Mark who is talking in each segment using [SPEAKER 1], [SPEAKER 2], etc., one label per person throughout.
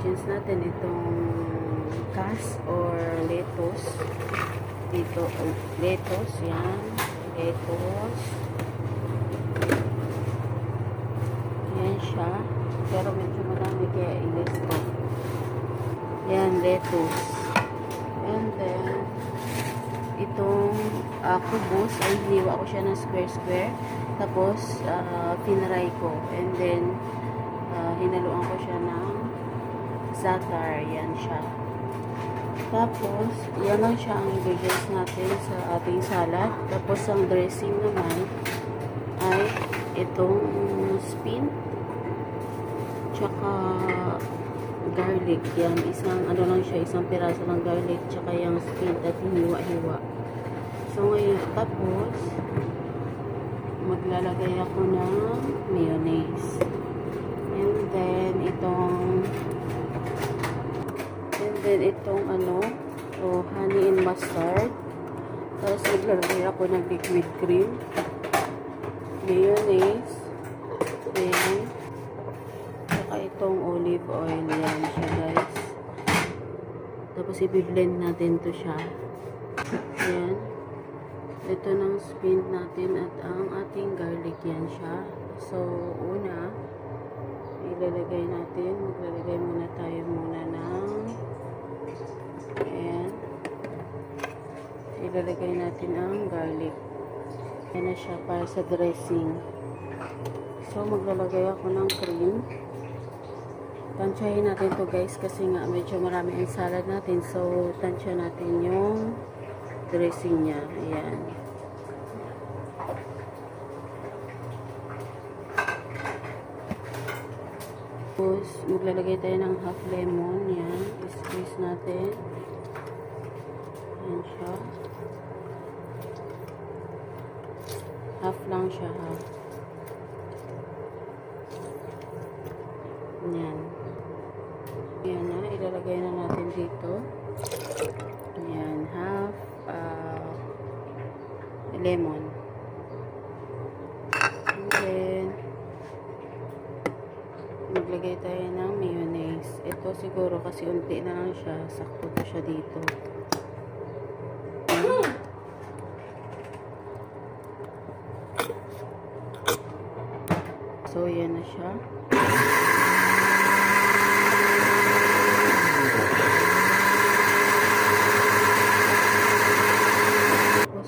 [SPEAKER 1] ingredients natin. Itong kas or lettuce. Dito, lettuce. Yan. Lettuce. Yan siya. Pero medyo marami kaya ilis ko. Yan, lettuce. And then, itong kubos, ay hiniwa ko siya ng square-square. Tapos, pinray ko. And then, hinaluan ko siya ng Zaatar. Yan siya. Tapos, yan lang siya ang ingredients natin sa ating salad. Tapos, ang dressing naman ay itong spin tsaka garlic. Yan, isang ano lang siya, isang piraso ng garlic tsaka yung spin at hiniwa-hiwa. So, ngayon, tapos maglalagay ako ng mayonnaise. And then, itong honey and mustard. Tapos, maglalagay ako ng liquid cream, mayonnaise, then, saka itong olive oil. Yan siya, guys. Tapos, i-blend natin to siya. Yan. Ito ng spin natin at ang ating garlic. Yan siya. So, una, ilalagay natin. Maglalagay muna tayo ng and ilalagay natin ang garlic. Yan na siya para sa dressing. So, maglalagay ako ng cream. Tansyahin natin to, guys, kasi nga medyo marami ang salad natin. So, tansya natin yung dressing niya. Ayan. Tapos, maglalagay tayo ng half lemon. Yan. Squeeze natin. Ayan siya. Half lang siya, ha. Ayan. Ayan na. Ilalagay na natin dito. Ayan. Half lemon. And then, maglagay tayo ng mayonnaise. Ito siguro kasi unti na lang siya. Sakto to siya dito. So, yan na siya.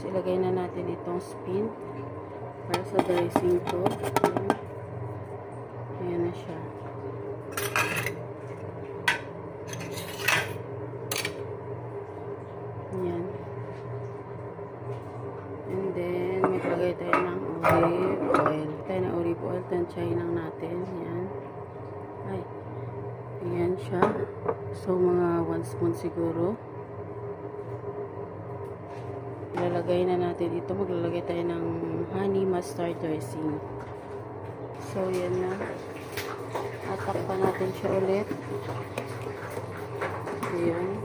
[SPEAKER 1] Ilagay na natin itong spin para sa dressing to. Ayan na siya. Ayan. And then, maglagay tayo ng olive oil. Tayo ng olive oil. Tansyahin lang natin. Ayan. Ay. Ayan siya. So, mga 1 spoon siguro. Ilalagay na natin ito. Maglalagay tayo ng honey mustard dressing. So, yan na. Atakpan natin siya ulit. Ayan.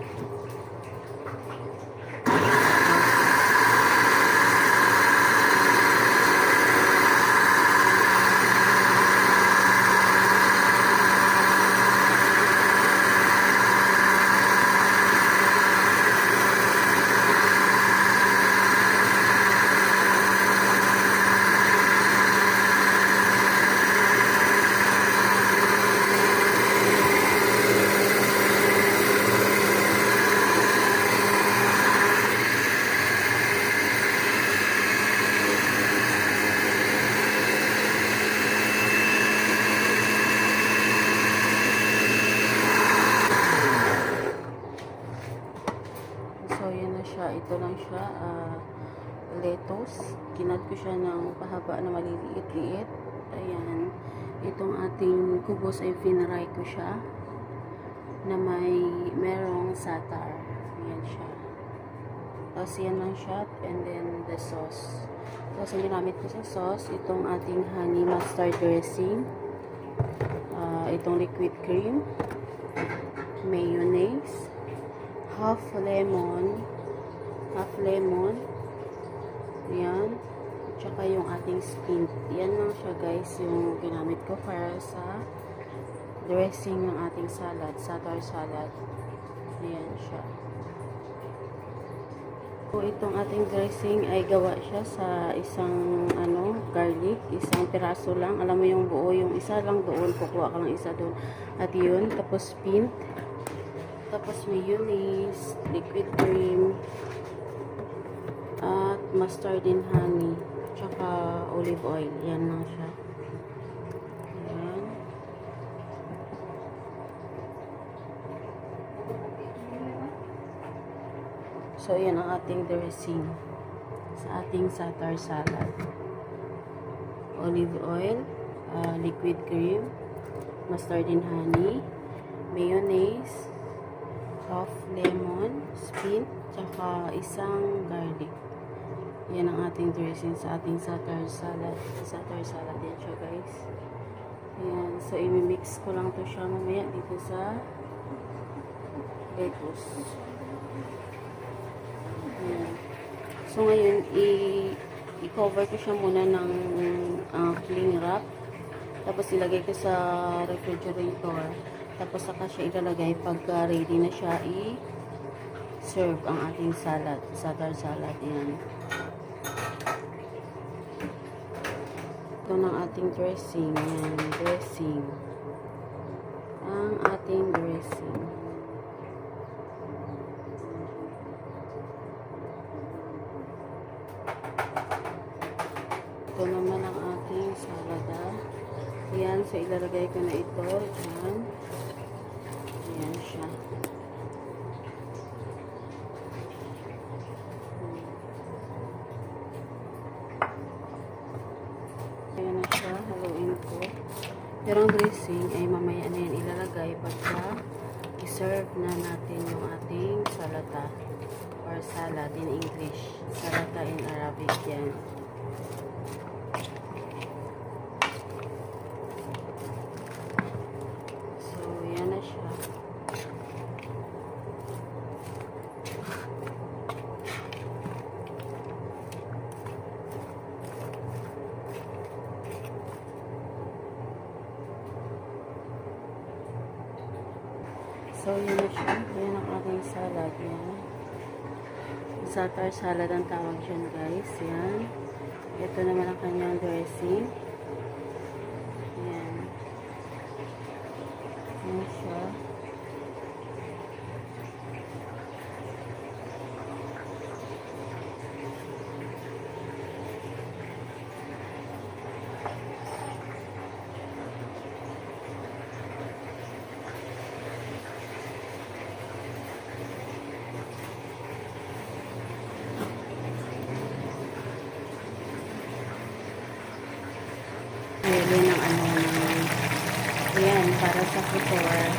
[SPEAKER 1] Ito lang siya, lettuce. Kinat ko siya ng pahaba na maliliit-liit. Ayan. Itong ating kubos ay finray ko siya na merong Zaatar. Ayan siya. Tapos yan lang siya. And then the sauce. Tapos ang ginamit ko sa sauce, itong ating honey mustard dressing. Itong liquid cream. Mayonnaise. Half lemon. Ayan. Tsaka yung ating spin. Yan lang siya, guys, yung ginamit ko para sa dressing ng ating salad, Zaatar salad. Ayan siya. So, itong ating dressing ay gawa siya sa isang garlic, isang piraso lang. Alam mo yung buo, yung isa lang doon, kukuha ka lang isa doon. At yun, tapos pint, tapos mayonnaise, liquid cream, at mustard and honey, tsaka olive oil. Yan lang siya. Ayan. So, yan ang ating dressing sa ating Zaatar salad. Olive oil, liquid cream, mustard and honey, mayonnaise, half lemon, spin, tsaka isang garlic. Yan ang ating dressing sa ating Zaatar salad. Zaatar salad yan siya, guys. Ayan. So, imimix ko lang to siya mamaya dito sa lettuce. Ayan. So, ngayon, i-cover ko siya muna ng cling wrap. Tapos, ilagay ko sa refrigerator. Tapos, saka siya ilalagay pagka ready na siya i-serve ang ating salad. Zaatar salad. Ayan. Ito ng ating dressing. Ayan. Dressing. Ang ating dressing. Ito naman ang ating salada. Ayan, so ilalagay ko na ito. Ayan. Ayan siya. Ayan na siya. Haluin ko. Pero ang dressing ay mamaya na yan ilalagay pagka i-serve na natin yung ating salata or salad in English. Salata in Arabic yan. So, yun na siya. Yan ang ating salad. Yan. Zaatar salad ang tawag dyan, guys. Yan. Ito naman ang kanyang dressing. Yan. Yan siya. Yan ang ayan, para sa futur. Ayan.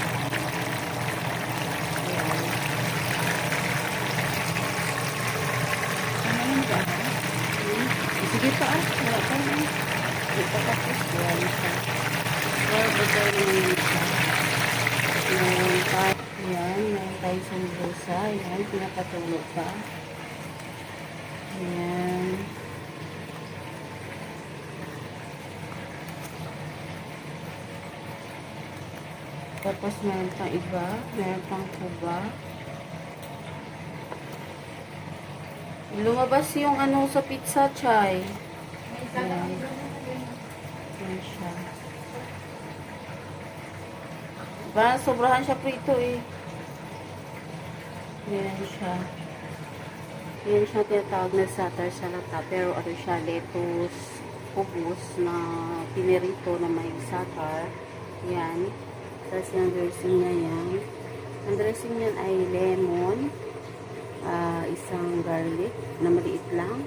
[SPEAKER 1] Ano yun ba? Sige pa wala pa yun. Hindi pa tapos. Ayan siya. Well, butter naman siya. Ayan, may tayo sa bulsa. Ayan, pinapatulog pa. Ayan. Tapos meron pang iba, meron pang kuba. Lumabas yung sa pizza, Chay. Ayan. Ayan siya. Diba? Sobrahan siya prito eh. Ayan siya. Ayan siya tinatawag na Zaatar salata. Pero siya, lettuce, kubos na pinirito na may Zaatar. Ayan. Tapos yung dressing niya yan. Ang dressing niyan ay lemon, isang garlic na maliit lang,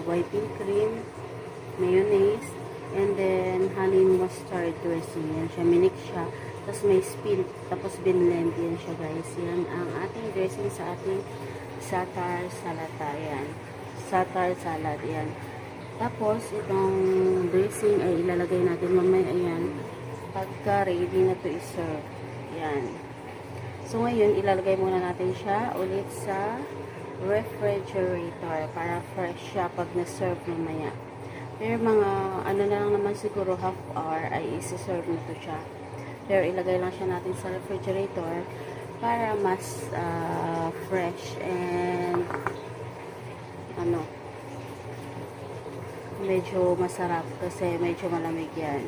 [SPEAKER 1] whipping cream, mayonnaise, and then honey mustard dressing. Yan siya, minik siya. Tapos may spin, tapos binlend yan siya, guys. Yan ang ating dressing sa ating Zaatar salata. Yan. Zaatar salad. Yan. Tapos, itong dressing ay ilalagay natin mamaya. Ayan. Pagka ready na to i-serve. Ayan. So, ngayon, ilalagay muna natin siya ulit sa refrigerator para fresh siya pag na-serve mamaya. Pero mga ano na lang naman siguro half hour ay isi-serve na to siya. Pero ilagay lang siya natin sa refrigerator para mas fresh and ano, medyo masarap kasi medyo malamig yan.